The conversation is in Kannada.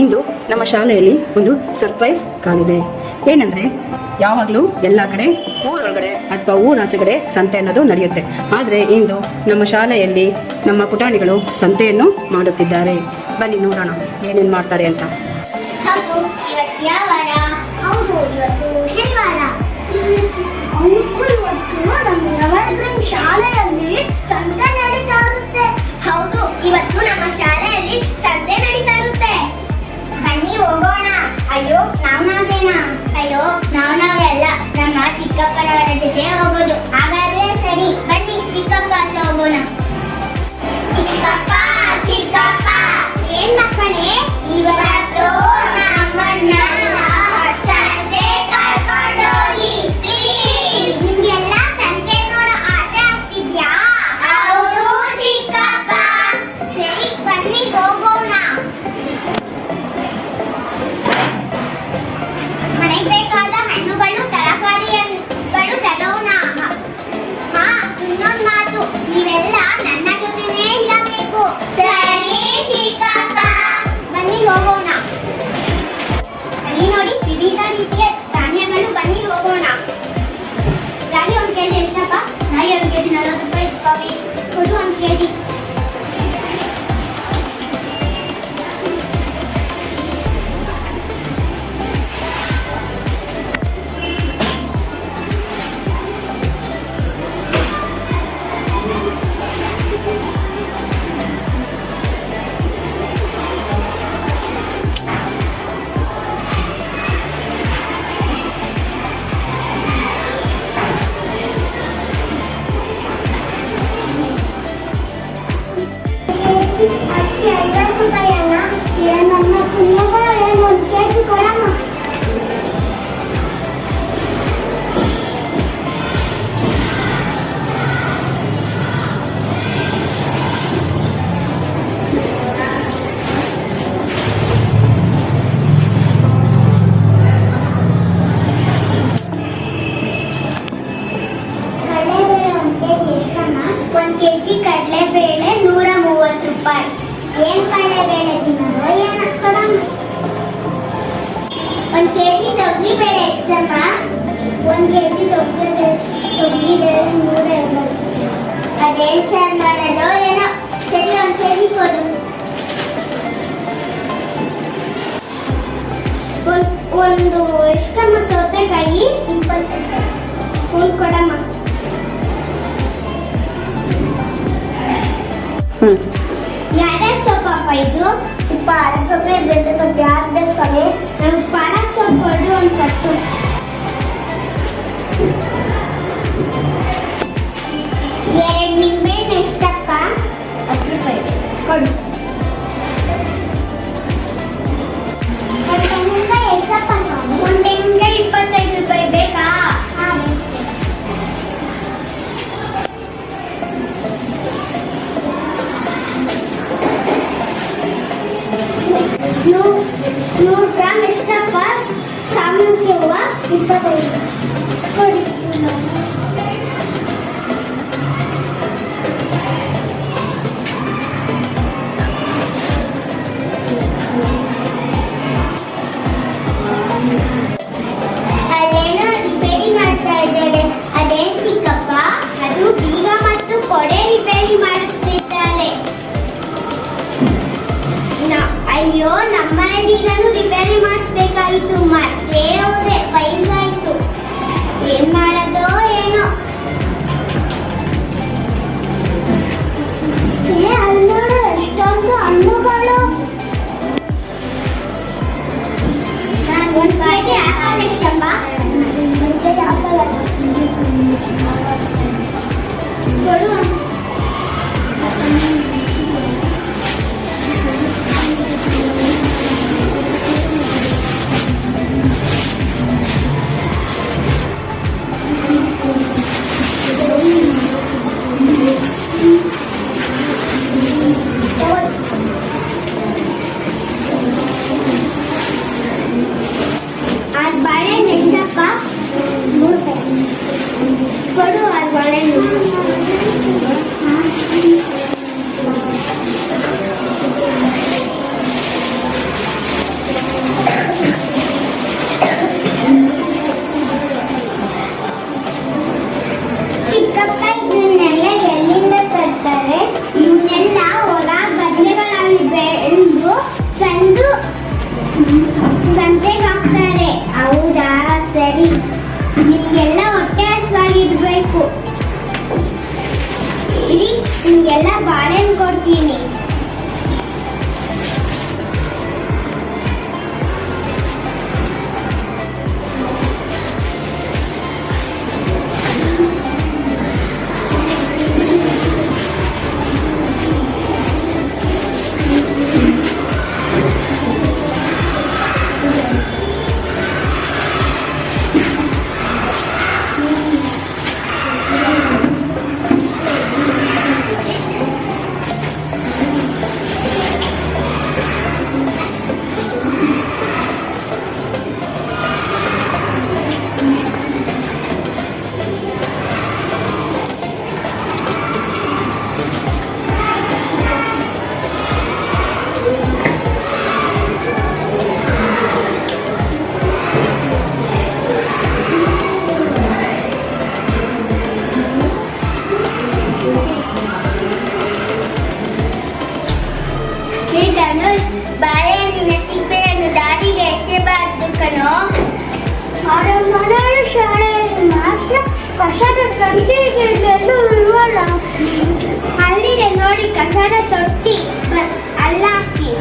ಇಂದು ನಮ್ಮ ಶಾಲೆಯಲ್ಲಿ ಒಂದು ಸರ್ಪ್ರೈಸ್ ಕಾದಿದೆ. ಏನಂದರೆ ಯಾವಾಗಲೂ ಎಲ್ಲ ಕಡೆ ಊರೊಳಗಡೆ ಅಥವಾ ಊರಾಚೆಗಡೆ ಸಂತೆ ಅನ್ನೋದು ನಡೆಯುತ್ತೆ. ಆದರೆ ಇಂದು ನಮ್ಮ ಶಾಲೆಯಲ್ಲಿ ನಮ್ಮ ಪುಟಾಣಿಗಳು ಸಂತೆಯನ್ನು ಮಾಡುತ್ತಿದ್ದಾರೆ. ಬನ್ನಿ ನೋಡೋಣ ಏನೇನು ಮಾಡ್ತಾರೆ ಅಂತ. ಶಾಲೆಯಲ್ಲಿ ಸಂತೆ ನಡೀತಾ ಇರುತ್ತೆ. ಹೌದು, ಇವತ್ತು ನಮ್ಮ ಶಾಲೆಯಲ್ಲಿ ಸಂತೆ ನಡೀತಾ ಇರುತ್ತೆ. ಬನ್ನಿ ಹೋಗೋಣ. ಅಯ್ಯೋ ನಾವೇನಾ? ಅಯ್ಯೋ ನಾವೆಲ್ಲ ನಮ್ಮ ಚಿಕ್ಕಪ್ಪನವರ ಜೊತೆ ಹೋಗೋದು. ಹಾಗಾದ್ರೆ ಸರಿ, ಬನ್ನಿ ಚಿಕ್ಕಪ್ಪ ಹತ್ರ ಹೋಗೋಣ. ಚಿಕ್ಕಪ್ಪ ಚಿಕ್ಕಪ್ಪ, ಏನ್ ಮಕ್ಕಳೇ ಇವತ್ತು ನಮ್ಮನ್ನ ಸಂತೆ ಕರ್ಕೊಂಡೋಗಿ ಪ್ಲೀಸ್. ನಿಮ್ಗೆಲ್ಲ ಸಂತೆ ನೋಡೋ ಆಸೆ ಆಗ್ತಿದ್ಯಾ? ಹೌದು ಚಿಕ್ಕಪ್ಪ. ಸರಿ ಬನ್ನಿ ಹೋಗೋಣ. ಮನೆಗೆ ಬೇಕಾದ ಹಣ್ಣುಗಳು ತರಕಾರಿಗಳು ತರೋಣ. ಹಾ, ಇನ್ನೊಂದು ಮಾತು, ನೀವೆಲ್ಲ ನನ್ನ ಜೊತೆನೇ ಇರಬೇಕು. ಸರಿ ಚಿಕ್ಕಪ್ಪ. ಬನ್ನಿ ಹೋಗೋಣ. ಅಲ್ಲಿ ನೋಡಿ ವಿವಿಧ ರೀತಿಯ ಧಾನ್ಯಗಳು. ಬನ್ನಿ ಹೋಗೋಣ. ರಾಗಿ 1 ಕೆಜಿ ಎಷ್ಟಪ್ಪ? ರಾಗಿ 1 ಕೆಜಿ 40 ರೂಪಾಯಿ ಇಸ್ಕೊವಿ. ಕೊಡು 1 ಕೆಜಿ. ಅಕ್ಕಿ 50 ರೂಪಾಯಿ ಅಲ್ಲ, ಏನನ್ನ ಸುಮ್ಮನೆ 1 ಕೆಜಿ ಕೊಡಮ್ಮ. ಕೆಜಿ ಕಡಲೆಬೇಳೆ 130 ರೂಪಾಯಿ. ಏನ್ ಕಡಲೆಬೇಳೆ ತಿನ್ನೋದು ಏನು ಕೊಡಮ್ಮ. 1 ಕೆಜಿ ತೊಗರಿಬೇಳೆ ಎಷ್ಟಮ್ಮ? 1 ಕೆಜಿ ತೊಗರಿಬೇಳೆ 150. ಅದೇನ್ ಸಾರ್ ಮಾಡೋದು ಏನೋ. ಸರಿ 1 ಕೆಜಿ ಕೊಡು. ಒಂದು ಎಷ್ಟಮ್ಮ ಸೌತೆಕಾಯಿ? 20 ರೂಪಾಯಿ. ಕೊಡಮ್ಮ. ಯಾವ್ಯಾವ ಸೊಪ್ಪಪ್ಪ ಇದು? ಪಾಲಕ್ ಸೊಪ್ಪೆ, ಬೆಂಡೆ ಸೊಪ್ಪು. ಯಾರು ಬೇಕು ಸ್ವಾಮಿ? ನಮ್ಗೆ ಪಾಲಕ್ ಸೊಪ್ಪು ಕೊಡು 1 ಕಟ್ಟು. ಎರಡು ನಿಂಬೆಹಣ್ಣು ಎಷ್ಟಪ್ಪ? 10 ರೂಪಾಯಿ ಕೊಡು. 1 ತೆಂಗಿನಕಾಯಿ ಎಷ್ಟಪ್ಪ ಸ್ವಾಮಿ? 1 ತೆಂಗಿನಕಾಯಿ 25 ರೂಪಾಯಿ. ಬೇಕಾ? ನೂರು ಗ್ರಾಮ್ ಎಷ್ಟಪ್ಪ? ಸಾಮಂತಿಗೆ ಹೂವು 25 ಕೊಡಿ. ಅಲ್ಲೇನೋ ರಿಪೇರಿ ಮಾಡ್ತಾ ಇದ್ದಾರೆ. ಅದೇನ್ ಚಿಕ್ಕಪ್ಪ? ಅದು ಬೀಗ ಮತ್ತು ಕೊಡೆ ರಿಪೇರಿ ಮಾಡುತ್ತಿದ್ದಾರೆ. ಅಯ್ಯೋ, ನಮ್ಮನೆ ಬೀಗನು ರಿಪೇರಿ ಮಾಡಿಸ್ಬೇಕಾಗಿತ್ತು. ಮತ್ತೆ ಹೋದೆ, ವಯಸ್ಸಾಯ್ತು. ಏನ್ ಮಾಡೋದೋ ಏನೋ. ಅಲ್ಲಿ ನೋಡು ಎಷ್ಟೊಂದು ಹಣ್ಣುಗಳು. ನಾನು 1 ಕೆಜಿ ಆಪಲ್ ಎಷ್ಟಪ್ಪ? 1 ಕೆಜಿ ಆಪಲ್ ಕೊಡು. ಬಾಳೆಹಣ್ಣು ಎಷ್ಟಪ್ಪ? 3 ರೂಪಾಯಿ ಕೊಡು. 6 ಬಾಳೆಹಣ್ಣು. ಸಂತೆಗೆ ಹೋಗ್ತಾರೆ. ಹೌದಾ, ಸರಿ. ನಿಮ್ಗೆಲ್ಲ ಹೊಟ್ಟೆ ಹಸಿವಾಗಿರ್ಬೇಕು. ಇರಿ, ನಿಮ್ಗೆಲ್ಲ ಬಾಳೆಹಣ್ಣು ಕೊಡ್ತೀನಿ. ಧನುಷ್, ಬಾಳೆಹಣ್ಣಿನ ಸಿಪ್ಪೆಯನ್ನು ದಾರಿಗೆ ಎಸೆಯಬಾರದು ಕಣೋ. ಮನೆಯ ಶಾಲೆಯಲ್ಲಿ ಮಾತ್ರ ಕಸದ ತೊಟ್ಟಿ ಇರುವಲ್ಲ. ಅಲ್ಲಿದೆ ನೋಡಿ ಕಸದ ತೊಟ್ಟಿ, ಅಲ್ಲಾಕಿ.